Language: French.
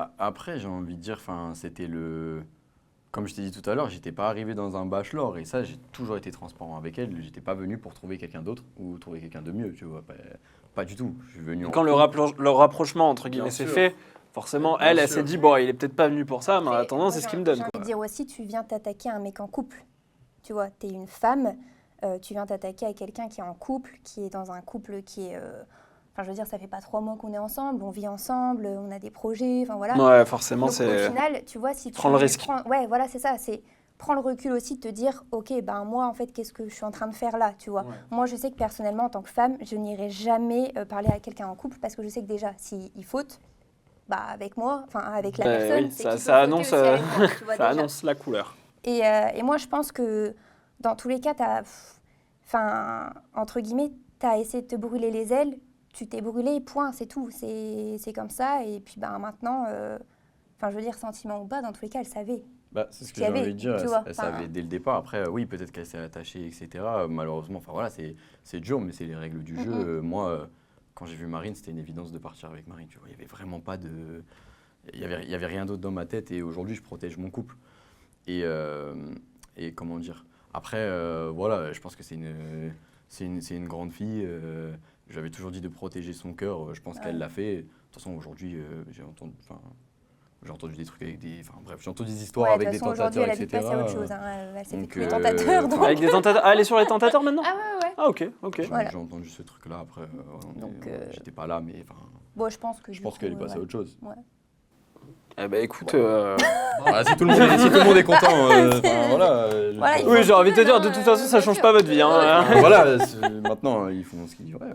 Bah, après, j'ai envie de dire, c'était le... Comme je t'ai dit tout à l'heure, j'étais pas arrivé dans un bachelor et ça, j'ai toujours été transparent avec elle. J'étais pas venu pour trouver quelqu'un d'autre ou trouver quelqu'un de mieux, tu vois. Pas du tout. Je suis venu en Quand le rapprochement, entre guillemets, Bien s'est sûr. fait, forcément, Bien elle sûr. s'est dit, bon, il est peut-être pas venu pour ça, mais en Après, attendant, moi, c'est ce j'ai qu'il me donne. J'ai envie Quoi. de dire aussi, tu viens t'attaquer à un mec en couple. Tu vois, t'es une femme, tu viens t'attaquer à quelqu'un qui est en couple, qui est dans un couple qui est... Enfin, je veux dire, ça fait pas 3 mois qu'on est ensemble, on vit ensemble, on a des projets, enfin voilà. Ouais, forcément, Donc, c'est... au final, tu vois, si tu Prends le risque. Ouais, voilà, c'est ça. C'est prends le recul aussi de te dire, ok, ben moi, en fait, qu'est-ce que je suis en train de faire là, tu vois. Ouais. Moi, je sais que personnellement, en tant que femme, je n'irai jamais parler à quelqu'un en couple parce que je sais que déjà, s'il faute, bah avec moi, enfin avec la personne, oui, c'est ça, qu'il faut ça fauter annonce, aussi avec moi, tu vois, ça déjà. annonce la couleur. Et moi, je pense que dans tous les cas, enfin, entre guillemets, t'as essayé de te brûler les ailes, tu t'es brûlé, point, c'est tout. C'est comme ça. Et puis ben, maintenant, enfin, je veux dire, sentiment ou pas, dans tous les cas, elle savait. Bah, c'est ce que Qu'il y j'ai avait, envie de dire, tu vois, elle savait dès le départ. Après, oui, peut-être qu'elle s'est attachée, etc. Malheureusement, enfin voilà, c'est dur, mais c'est les règles du jeu. Moi, quand j'ai vu Marine, c'était une évidence de partir avec Marine. Tu vois, il y avait vraiment pas de... Il y avait rien d'autre dans ma tête et aujourd'hui, je protège mon couple. Et comment dire... Après, voilà, je pense que c'est une grande fille. J'avais toujours dit de protéger son cœur. Je pense qu'elle l'a fait. De toute façon, aujourd'hui, j'ai entendu des trucs avec des... Enfin bref, j'ai entendu des histoires Ouais, avec de des toute façon, aujourd'hui, tentateurs, elle a etc. vite passé à autre chose. Hein. Elle s'est fait Donc, tous les tentateurs. Donc... Avec des tentateurs. Ah, elle est sur les tentateurs maintenant? Ah ouais. Ah, ok, ok. Voilà. J'ai entendu ce truc-là. Après, Donc, j'étais pas là, mais enfin, Bon, je pense que je pense qu'elle est passée à autre chose. Ouais. Eh ben, écoute... Bah, si tout le monde est content, voilà. Voilà, il Oui, j'ai envie de te dire, de toute façon, ça change pas votre vie. Hein. Voilà, maintenant, ils font ce qu'ils... Ouais.